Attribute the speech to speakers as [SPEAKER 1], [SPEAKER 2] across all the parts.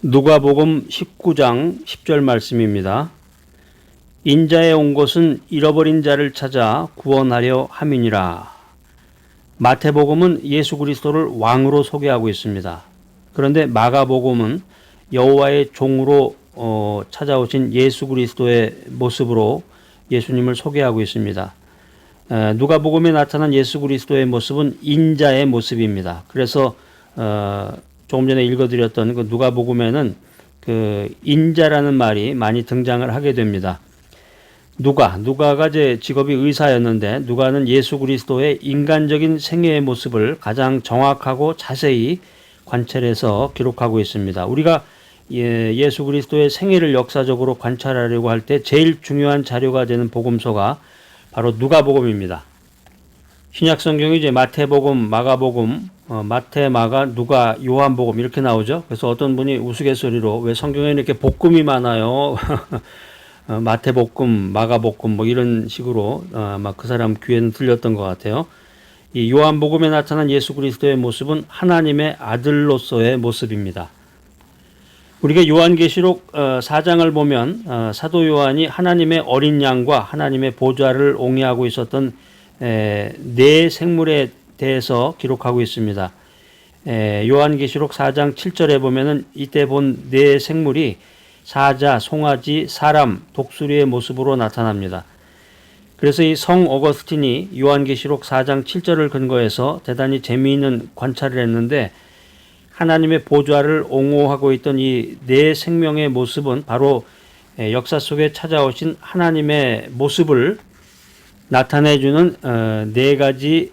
[SPEAKER 1] 누가복음 19장 10절 말씀입니다. 인자에 온 것은 잃어버린 자를 찾아 구원하려 함이니라. 마태복음은 예수 그리스도를 왕으로 소개하고 있습니다. 그런데 마가복음은 여호와의 종으로 찾아오신 예수 그리스도의 모습으로 예수님을 소개하고 있습니다. 누가복음에 나타난 예수 그리스도의 모습은 인자의 모습입니다. 그래서 조금 전에 읽어드렸던 그 누가복음에는 그 인자라는 말이 많이 등장을 하게 됩니다. 누가가 제 직업이 의사였는데 누가는 예수 그리스도의 인간적인 생애의 모습을 가장 정확하고 자세히 관찰해서 기록하고 있습니다. 우리가 예수 그리스도의 생애를 역사적으로 관찰하려고 할 때 제일 중요한 자료가 되는 복음서가 바로 누가복음입니다. 신약 성경이 이제 마태복음, 마가복음, 마태, 마가, 누가, 요한복음 이렇게 나오죠. 그래서 어떤 분이 우스갯소리로 왜 성경에는 이렇게 복음이 많아요. 마태복음, 마가복음 뭐 이런 식으로 아마 그 사람 귀에는 들렸던 것 같아요. 이 요한복음에 나타난 예수 그리스도의 모습은 하나님의 아들로서의 모습입니다. 우리가 요한계시록 4장을 보면 사도 요한이 하나님의 어린 양과 하나님의 보좌를 옹이하고 있었던 네 생물에 대해서 기록하고 있습니다. 요한계시록 4장 7절에 보면은 이때 본 네 생물이 사자, 송아지, 사람, 독수리의 모습으로 나타납니다. 그래서 이 성 어거스틴이 요한계시록 4장 7절을 근거해서 대단히 재미있는 관찰을 했는데 하나님의 보좌를 옹호하고 있던 이 네 생명의 모습은 바로 역사 속에 찾아오신 하나님의 모습을 나타내주는 네 가지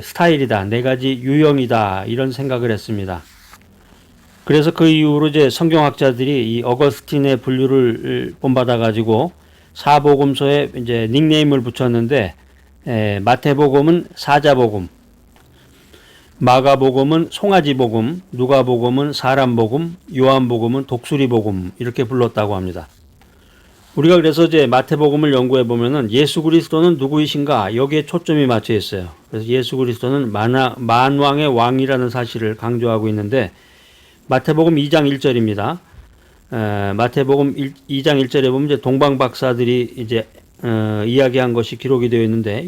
[SPEAKER 1] 스타일이다, 네 가지 유형이다 이런 생각을 했습니다. 그래서 그 이후로 이제 성경학자들이 이 어거스틴의 분류를 본받아 가지고 사복음서에 이제 닉네임을 붙였는데 마태복음은 사자복음, 마가복음은 송아지복음, 누가복음은 사람복음, 요한복음은 독수리복음 이렇게 불렀다고 합니다. 우리가 그래서 이제 마태복음을 연구해 보면은 예수 그리스도는 누구이신가 여기에 초점이 맞춰 있어요. 그래서 예수 그리스도는 만왕의 왕이라는 사실을 강조하고 있는데 마태복음 2장 1절입니다. 마태복음 2장 1절에 보면 이제 동방 박사들이 이제 이야기한 것이 기록이 되어 있는데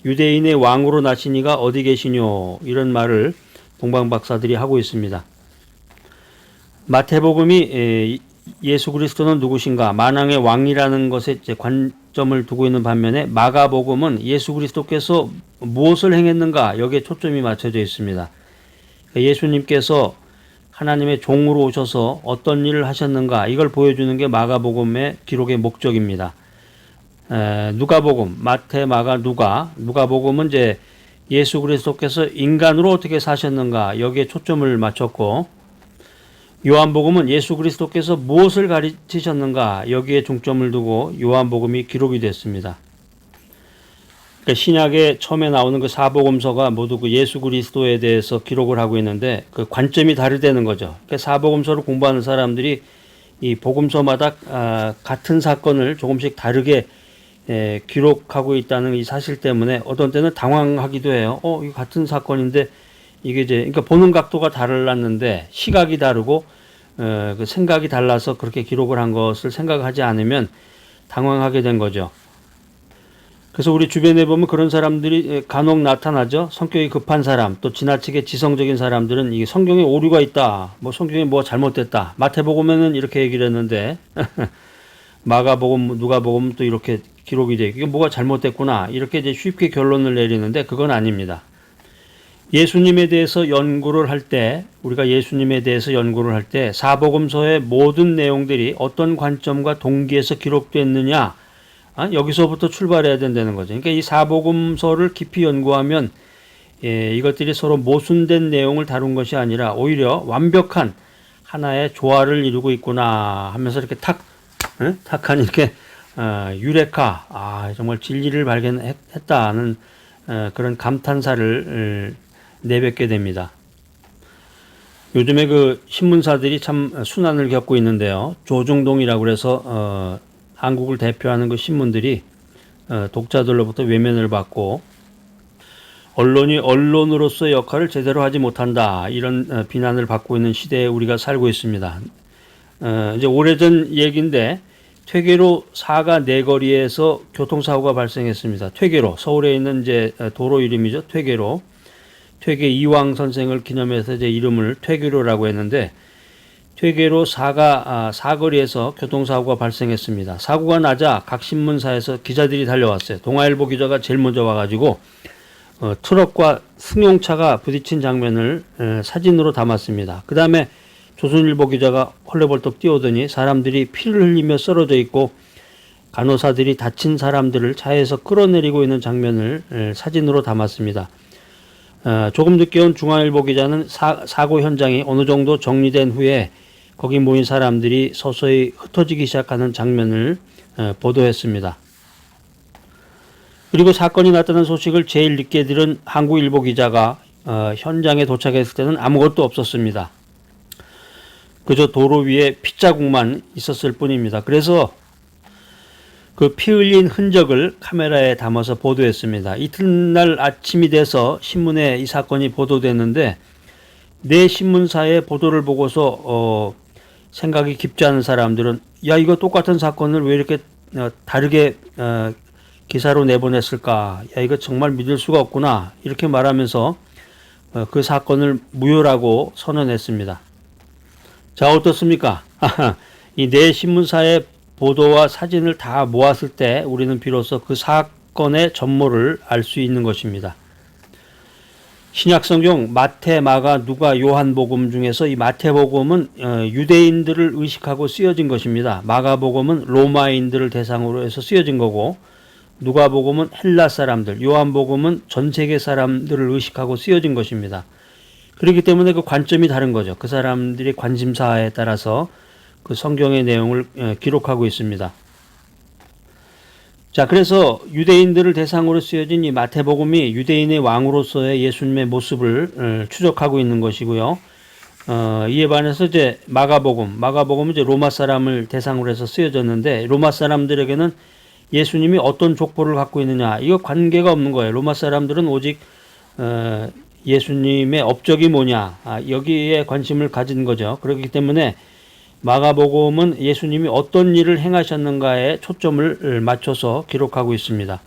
[SPEAKER 1] 유대인의 왕으로 나신 이가 어디 계시뇨 이런 말을 동방 박사들이 하고 있습니다. 마태복음이 예수 그리스도는 누구신가 만왕의 왕이라는 것에 이제 관점을 두고 있는 반면에 마가복음은 예수 그리스도께서 무엇을 행했는가 여기에 초점이 맞춰져 있습니다. 예수님께서 하나님의 종으로 오셔서 어떤 일을 하셨는가 이걸 보여주는 게 마가복음의 기록의 목적입니다. 누가복음, 마태, 마가, 누가복음은 이제 예수 그리스도께서 인간으로 어떻게 사셨는가 여기에 초점을 맞췄고 요한복음은 예수 그리스도께서 무엇을 가르치셨는가 여기에 중점을 두고 요한복음이 기록이 됐습니다. 그러니까 신약에 처음에 나오는 그 사복음서가 모두 그 예수 그리스도에 대해서 기록을 하고 있는데 그 관점이 다르다는 거죠. 그러니까 사복음서를 공부하는 사람들이 이 복음서마다 같은 사건을 조금씩 다르게 기록하고 있다는 이 사실 때문에 어떤 때는 당황하기도 해요. 이거 같은 사건인데 이게 이제 그러니까 보는 각도가 달랐는데 시각이 다르고 그 생각이 달라서 그렇게 기록을 한 것을 생각하지 않으면 당황하게 된 거죠. 그래서 우리 주변에 보면 그런 사람들이 간혹 나타나죠. 성격이 급한 사람, 또 지나치게 지성적인 사람들은 이게 성경에 오류가 있다, 뭐 성경에 뭐 잘못됐다. 마태복음에는 이렇게 얘기를 했는데 마가복음, 누가복음 또 이렇게 기록이 돼. 이게 뭐가 잘못됐구나. 이렇게 이제 쉽게 결론을 내리는데 그건 아닙니다. 예수님에 대해서 연구를 할 때, 우리가 예수님에 대해서 연구를 할 때 사복음서의 모든 내용들이 어떤 관점과 동기에서 기록됐느냐, 여기서부터 출발해야 된다는 거죠. 그러니까 이 사복음서를 깊이 연구하면 이것들이 서로 모순된 내용을 다룬 것이 아니라 오히려 완벽한 하나의 조화를 이루고 있구나 하면서 이렇게 탁한 이렇게 유레카, 정말 진리를 발견했다는 그런 감탄사를 내뱉게 됩니다. 요즘에 그 신문사들이 참 순환을 겪고 있는데요. 조중동이라고 그래서 한국을 대표하는 그 신문들이 독자들로부터 외면을 받고 언론이 언론으로서의 역할을 제대로 하지 못한다. 이런 비난을 받고 있는 시대에 우리가 살고 있습니다. 이제 오래전 얘기인데 퇴계로 사가 내거리에서 교통사고가 발생했습니다. 퇴계로, 서울에 있는 이제 도로 이름이죠. 퇴계로. 퇴계 이황 선생을 기념해서 이제 이름을 퇴계로라고 했는데 퇴계로 사거리에서 교통사고가 발생했습니다. 사고가 나자 각 신문사에서 기자들이 달려왔어요. 동아일보 기자가 제일 먼저 와가지고 트럭과 승용차가 부딪힌 장면을 사진으로 담았습니다. 그 다음에 조선일보 기자가 헐레벌떡 뛰어오더니 사람들이 피를 흘리며 쓰러져 있고 간호사들이 다친 사람들을 차에서 끌어내리고 있는 장면을 사진으로 담았습니다. 조금 늦게 온 중앙일보 기자는 사고 현장이 어느 정도 정리된 후에 거기 모인 사람들이 서서히 흩어지기 시작하는 장면을 보도했습니다. 그리고 사건이 났다는 소식을 제일 늦게 들은 한국일보 기자가 현장에 도착했을 때는 아무것도 없었습니다. 그저 도로 위에 핏자국만 있었을 뿐입니다. 그래서 그 피 흘린 흔적을 카메라에 담아서 보도했습니다. 이튿날 아침이 돼서 신문에 이 사건이 보도됐는데 내 신문사의 보도를 보고서 생각이 깊지 않은 사람들은 야 이거 똑같은 사건을 왜 이렇게 다르게 기사로 내보냈을까? 야 이거 정말 믿을 수가 없구나 이렇게 말하면서 그 사건을 무효라고 선언했습니다. 자 어떻습니까? 이 내 신문사의 보도와 사진을 다 모았을 때 우리는 비로소 그 사건의 전모를 알 수 있는 것입니다. 신약성경 마태, 마가, 누가, 요한복음 중에서 이 마태복음은 유대인들을 의식하고 쓰여진 것입니다. 마가복음은 로마인들을 대상으로 해서 쓰여진 거고 누가복음은 헬라 사람들, 요한복음은 전 세계 사람들을 의식하고 쓰여진 것입니다. 그렇기 때문에 그 관점이 다른 거죠. 그 사람들의 관심사에 따라서 그 성경의 내용을 기록하고 있습니다. 자, 그래서 유대인들을 대상으로 쓰여진 이 마태복음이 유대인의 왕으로서의 예수님의 모습을 추적하고 있는 것이고요. 이에 반해서 이제 마가복음은 이제 로마 사람을 대상으로 해서 쓰여졌는데 로마 사람들에게는 예수님이 어떤 족보를 갖고 있느냐 이거 관계가 없는 거예요. 로마 사람들은 오직 예수님의 업적이 뭐냐 여기에 관심을 가진 거죠. 그렇기 때문에 마가복음은 예수님이 어떤 일을 행하셨는가에 초점을 맞춰서 기록하고 있습니다.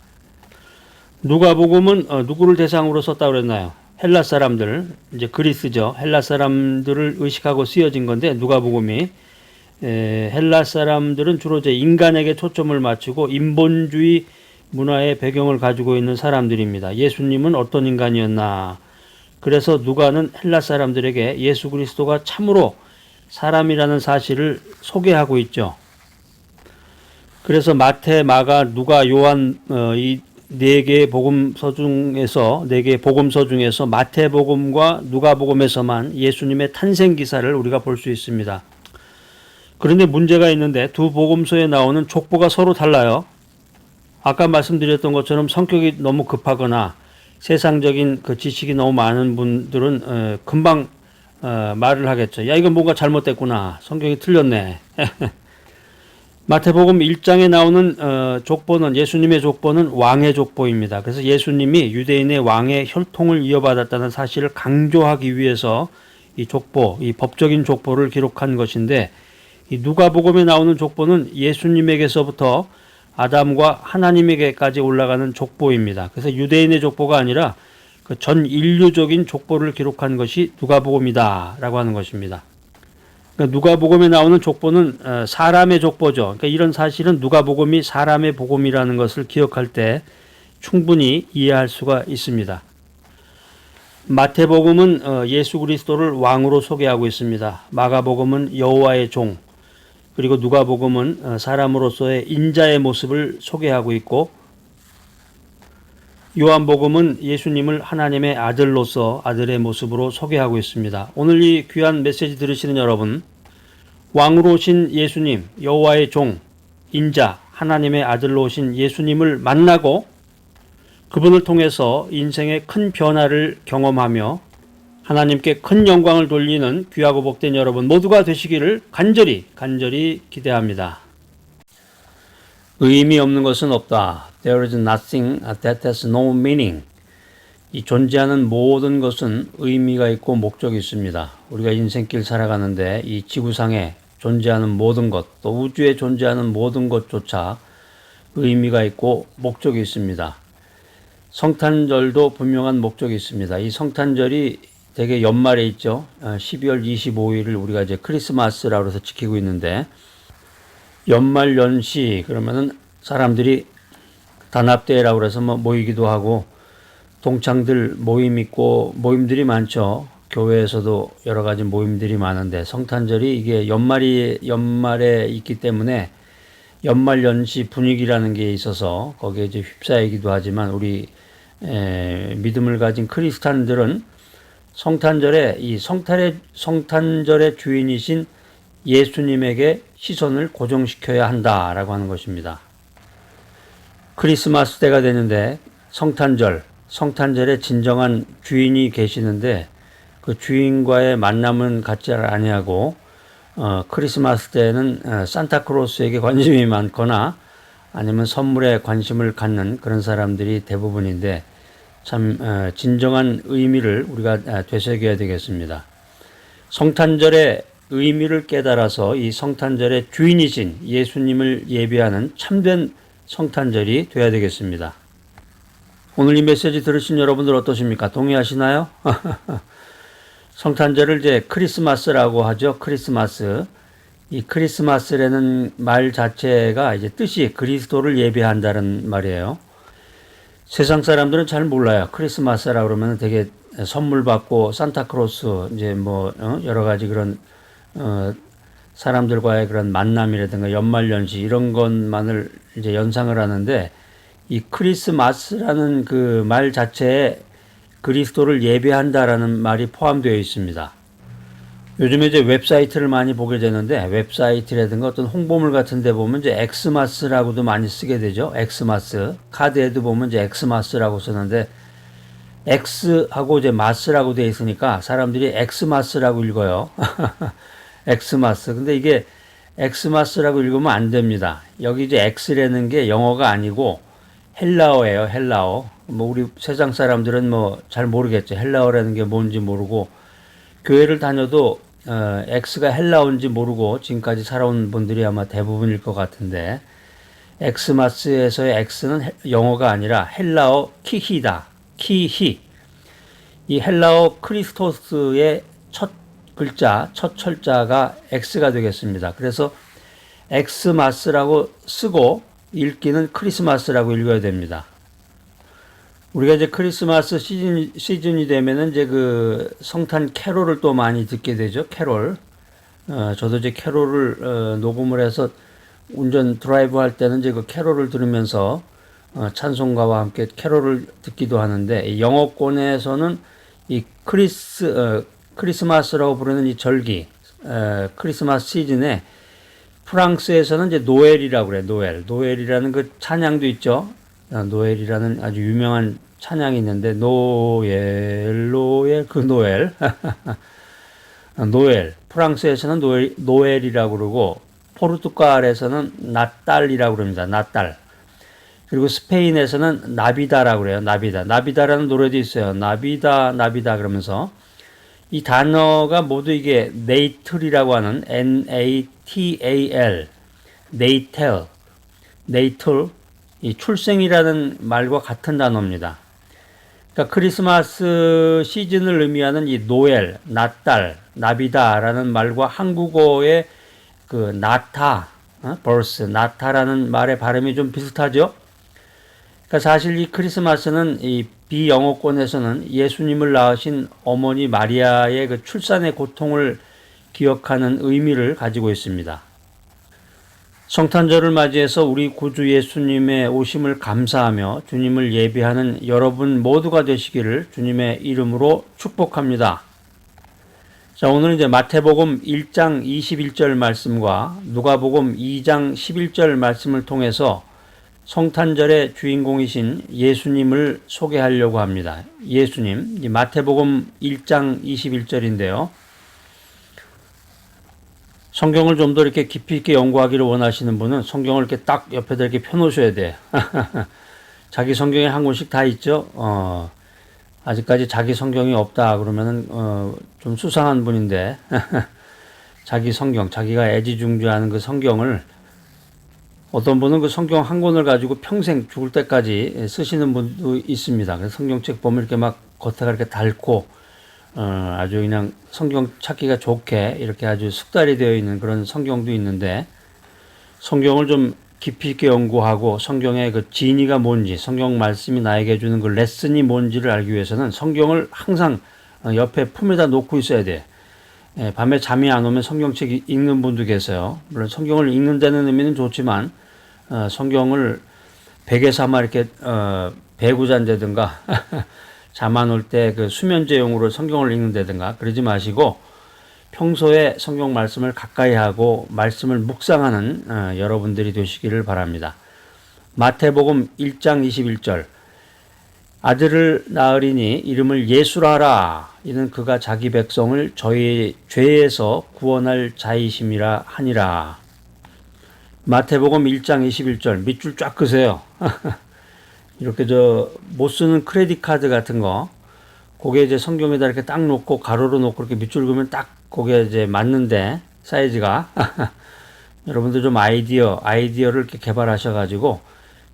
[SPEAKER 1] 누가복음은 누구를 대상으로 썼다고 그랬나요? 헬라 사람들, 이제 그리스죠. 헬라 사람들을 의식하고 쓰여진 건데 누가복음이 헬라 사람들은 주로 이제 인간에게 초점을 맞추고 인본주의 문화의 배경을 가지고 있는 사람들입니다. 예수님은 어떤 인간이었나? 그래서 누가는 헬라 사람들에게 예수 그리스도가 참으로 사람이라는 사실을 소개하고 있죠. 그래서 마태, 마가, 누가, 요한 이 네 개의 복음서 중에서 마태복음과 누가복음에서만 예수님의 탄생 기사를 우리가 볼 수 있습니다. 그런데 문제가 있는데 두 복음서에 나오는 족보가 서로 달라요. 아까 말씀드렸던 것처럼 성격이 너무 급하거나 세상적인 그 지식이 너무 많은 분들은 금방 말을 하겠죠. 야 이건 뭔가 잘못됐구나. 성경이 틀렸네. 마태복음 1장에 나오는 족보는 예수님의 족보는 왕의 족보입니다. 그래서 예수님이 유대인의 왕의 혈통을 이어받았다는 사실을 강조하기 위해서 이 족보, 이 법적인 족보를 기록한 것인데 이 누가복음에 나오는 족보는 예수님에게서부터 아담과 하나님에게까지 올라가는 족보입니다. 그래서 유대인의 족보가 아니라 그 전 인류적인 족보를 기록한 것이 누가복음이다라고 하는 것입니다. 그러니까 누가복음에 나오는 족보는 사람의 족보죠. 그러니까 이런 사실은 누가복음이 사람의 복음이라는 것을 기억할 때 충분히 이해할 수가 있습니다. 마태복음은 예수 그리스도를 왕으로 소개하고 있습니다. 마가복음은 여호와의 종, 그리고 누가복음은 사람으로서의 인자의 모습을 소개하고 있고 요한복음은 예수님을 하나님의 아들로서 아들의 모습으로 소개하고 있습니다. 오늘 이 귀한 메시지 들으시는 여러분, 왕으로 오신 예수님, 여호와의 종, 인자, 하나님의 아들로 오신 예수님을 만나고 그분을 통해서 인생의 큰 변화를 경험하며 하나님께 큰 영광을 돌리는 귀하고 복된 여러분 모두가 되시기를 간절히 기대합니다. 의미 없는 것은 없다. There is nothing that has no meaning. 이 존재하는 모든 것은 의미가 있고 목적이 있습니다. 우리가 인생길 살아가는데 이 지구상에 존재하는 모든 것, 또 우주에 존재하는 모든 것조차 의미가 있고 목적이 있습니다. 성탄절도 분명한 목적이 있습니다. 이 성탄절이 되게 연말에 있죠. 12월 25일을 우리가 이제 크리스마스라고 해서 지키고 있는데, 연말 연시 그러면은 사람들이 단합대회라고 해서 뭐 모이기도 하고 동창들 모임 있고 모임들이 많죠. 교회에서도 여러 가지 모임들이 많은데 성탄절이 이게 연말에 있기 때문에 연말 연시 분위기라는 게 있어서 거기에 이제 휩싸이기도 하지만 우리 믿음을 가진 크리스찬들은 성탄절에 이 성탄절의 주인이신 예수님에게 시선을 고정시켜야 한다라고 하는 것입니다. 크리스마스 때가 되는데 성탄절에 진정한 주인이 계시는데 그 주인과의 만남은 갖지 아니하고 크리스마스 때는 산타크로스에게 관심이 많거나 아니면 선물에 관심을 갖는 그런 사람들이 대부분인데 참 진정한 의미를 우리가 되새겨야 되겠습니다. 성탄절의 의미를 깨달아서 이 성탄절의 주인이신 예수님을 예배하는 참된 성탄절이 되어야 되겠습니다. 오늘 이 메시지 들으신 여러분들 어떠십니까? 동의하시나요? 성탄절을 이제 크리스마스라고 하죠. 크리스마스. 이 크리스마스라는 말 자체가 이제 뜻이 그리스도를 예배한다는 말이에요. 세상 사람들은 잘 몰라요. 크리스마스라 그러면 되게 선물 받고 산타크로스 이제 뭐 여러 가지 그런 사람들과의 그런 만남이라든가 연말연시 이런 것만을 이제 연상을 하는데 이 크리스마스라는 그 말 자체에 그리스도를 예배한다라는 말이 포함되어 있습니다. 요즘에 이제 웹사이트를 많이 보게 되는데 웹사이트라든가 어떤 홍보물 같은 데 보면 이제 엑스마스라고도 많이 쓰게 되죠. 엑스마스. 카드에도 보면 이제 엑스마스라고 쓰는데 엑스하고 이제 마스라고 되어 있으니까 사람들이 엑스마스라고 읽어요. 엑스마스. 근데 이게 엑스마스라고 읽으면 안 됩니다. 여기 이제 엑스라는 게 영어가 아니고 헬라어예요. 헬라어. 뭐 우리 세상 사람들은 뭐 잘 모르겠죠. 헬라어라는 게 뭔지 모르고 교회를 다녀도 X가 헬라어인지 모르고 지금까지 살아온 분들이 아마 대부분일 것 같은데 엑스마스에서의 X는 영어가 아니라 헬라어 키히다. 키히. 이 헬라어 크리스토스의 첫 글자, 첫 철자가 X가 되겠습니다. 그래서 엑스마스라고 쓰고 읽기는 크리스마스라고 읽어야 됩니다. 우리가 이제 크리스마스 시즌이 되면은 이제 그 성탄 캐롤을 또 많이 듣게 되죠. 캐롤. 저도 이제 캐롤을 녹음을 해서 운전 드라이브 할 때는 이제 그 캐롤을 들으면서 찬송가와 함께 캐롤을 듣기도 하는데 영어권에서는 이 크리스마스라고 부르는 이 절기, 크리스마스 시즌에 프랑스에서는 이제 노엘이라고 그래요. 노엘이라는 그 찬양도 있죠. 노엘이라는 아주 유명한 찬양이 있는데 노엘 그 노엘 노엘 프랑스에서는 노엘이라고 그러고 포르투갈에서는 나딸이라고 그럽니다. 나딸. 그리고 스페인에서는 나비다라고 그래요. 나비다라는 노래도 있어요. 나비다 그러면서 이 단어가 모두 이게 네이틀이라고 하는 Natal 네이틀 이 출생이라는 말과 같은 단어입니다. 그러니까 크리스마스 시즌을 의미하는 이 노엘, 나딸, 나비다라는 말과 한국어의 그 나타, birth, 나타라는 말의 발음이 좀 비슷하죠. 그러니까 사실 이 크리스마스는 이 비영어권에서는 예수님을 낳으신 어머니 마리아의 그 출산의 고통을 기억하는 의미를 가지고 있습니다. 성탄절을 맞이해서 우리 구주 예수님의 오심을 감사하며 주님을 예배하는 여러분 모두가 되시기를 주님의 이름으로 축복합니다. 자, 오늘은 이제 마태복음 1장 21절 말씀과 누가복음 2장 11절 말씀을 통해서 성탄절의 주인공이신 예수님을 소개하려고 합니다. 예수님, 마태복음 1장 21절인데요. 성경을 좀 더 이렇게 깊이 있게 연구하기를 원하시는 분은 성경을 이렇게 딱 옆에다 이렇게 펴놓으셔야 돼요. 자기 성경에 한 권씩 다 있죠. 아직까지 자기 성경이 없다 그러면은 좀 수상한 분인데 자기 성경, 자기가 애지중지하는 그 성경을 어떤 분은 그 성경 한 권을 가지고 평생 죽을 때까지 쓰시는 분도 있습니다. 그래서 성경책 보면 이렇게 막 겉에가 이렇게 닳고 아주 그냥 성경 찾기가 좋게 이렇게 아주 숙달이 되어 있는 그런 성경도 있는데, 성경을 좀 깊이 있게 연구하고 성경의 그 진의가 뭔지, 성경 말씀이 나에게 주는 그 레슨이 뭔지를 알기 위해서는 성경을 항상 옆에 품에다 놓고 있어야 돼. 밤에 잠이 안 오면 성경책 읽는 분도 계세요. 물론 성경을 읽는다는 의미는 좋지만 성경을 베개 삼아 이렇게 베고 잔다든가 잠 안 올 때 그 수면제용으로 성경을 읽는다든가 그러지 마시고 평소에 성경 말씀을 가까이 하고 말씀을 묵상하는 여러분들이 되시기를 바랍니다. 마태복음 1장 21절, 아들을 낳으리니 이름을 예수라 하라. 이는 그가 자기 백성을 저희 죄에서 구원할 자이심이라 하니라. 마태복음 1장 21절, 밑줄 쫙 그세요. 이렇게 못 쓰는 크레딧 카드 같은 거, 그게 이제 성경에다 이렇게 딱 놓고 가로로 놓고 이렇게 밑줄 그으면 딱 그게 이제 맞는데 사이즈가 여러분들 좀 아이디어를 이렇게 개발하셔가지고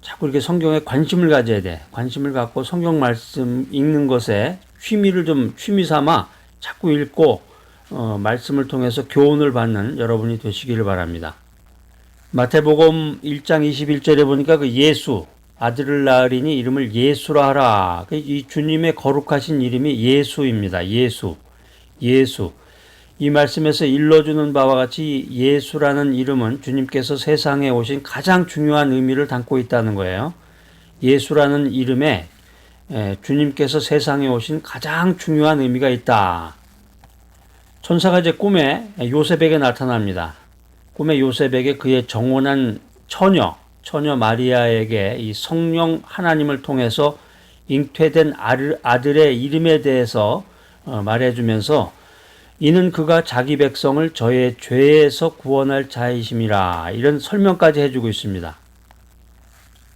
[SPEAKER 1] 자꾸 이렇게 성경에 관심을 가져야 돼. 관심을 갖고 성경 말씀 읽는 것에 취미 삼아 자꾸 읽고 말씀을 통해서 교훈을 받는 여러분이 되시기를 바랍니다. 마태복음 1장 21절에 보니까 그 예수, 아들을 낳으리니 이름을 예수라 하라. 이 주님의 거룩하신 이름이 예수입니다. 예수. 이 말씀에서 일러주는 바와 같이 예수라는 이름은 주님께서 세상에 오신 가장 중요한 의미를 담고 있다는 거예요. 예수라는 이름에 주님께서 세상에 오신 가장 중요한 의미가 있다. 천사가 이제 꿈에 요셉에게 나타납니다. 꿈에 요셉에게 그의 정혼한 처녀 마리아에게 이 성령 하나님을 통해서 잉태된 아들의 이름에 대해서 말해주면서 이는 그가 자기 백성을 저의 죄에서 구원할 자이심이라, 이런 설명까지 해주고 있습니다.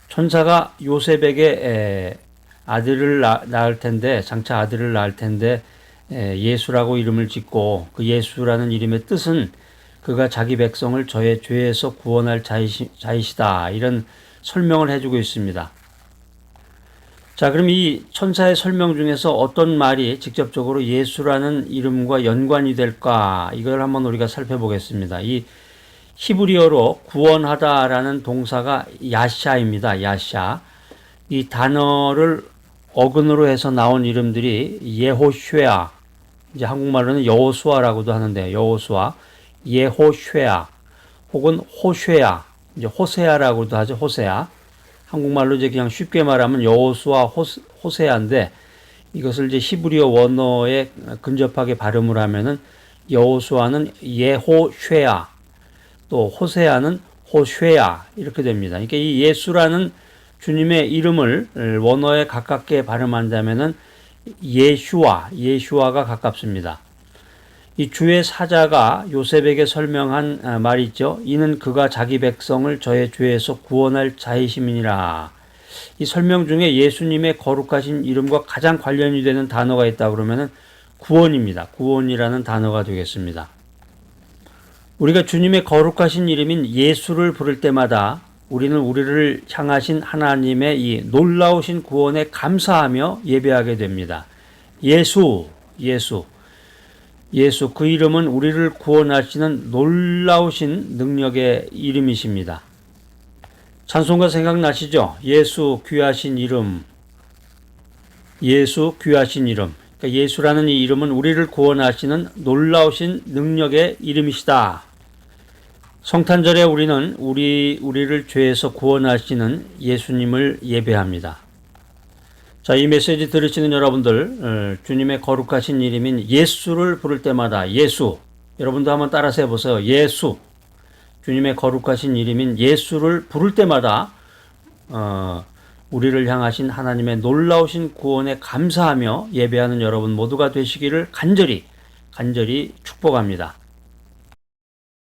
[SPEAKER 1] 천사가 요셉에게 아들을 낳을 텐데, 장차 아들을 낳을 텐데 예수라고 이름을 짓고, 그 예수라는 이름의 뜻은 그가 자기 백성을 저의 죄에서 구원할 자이시다, 이런 설명을 해주고 있습니다. 자, 그럼 이 천사의 설명 중에서 어떤 말이 직접적으로 예수라는 이름과 연관이 될까? 이걸 한번 우리가 살펴보겠습니다. 이 히브리어로 구원하다라는 동사가 야샤입니다. 야샤. 이 단어를 어근으로 해서 나온 이름들이 예호쉐아, 이제 한국말로는 여호수아라고도 하는데, 여호수아, 예호쉐아, 혹은 호쉐아, 이제 호세아라고도 하죠. 호세아. 한국말로 이제 그냥 쉽게 말하면 여호수아 호세아인데, 이것을 이제 히브리어 원어에 근접하게 발음을 하면은 여호수아는 예호쉐아, 또 호세아는 호쉐아, 이렇게 됩니다. 그러니까 이 예수라는 주님의 이름을 원어에 가깝게 발음한다면은 예슈아가 가깝습니다. 이 주의 사자가 요셉에게 설명한 말이 있죠. 이는 그가 자기 백성을 저의 죄에서 구원할 자이심이니라. 이 설명 중에 예수님의 거룩하신 이름과 가장 관련이 되는 단어가 있다 그러면은 구원입니다. 구원이라는 단어가 되겠습니다. 우리가 주님의 거룩하신 이름인 예수를 부를 때마다 우리는 우리를 향하신 하나님의 이 놀라우신 구원에 감사하며 예배하게 됩니다. 예수, 그 이름은 우리를 구원하시는 놀라우신 능력의 이름이십니다. 찬송가 생각나시죠? 예수 귀하신 이름. 그러니까 예수라는 이 이름은 우리를 구원하시는 놀라우신 능력의 이름이시다. 성탄절에 우리는 우리를 죄에서 구원하시는 예수님을 예배합니다. 자, 이 메시지 들으시는 여러분들, 주님의 거룩하신 이름인 예수를 부를 때마다 여러분도 한번 따라서 해보세요. 주님의 거룩하신 이름인 예수를 부를 때마다 우리를 향하신 하나님의 놀라우신 구원에 감사하며 예배하는 여러분 모두가 되시기를 간절히 축복합니다.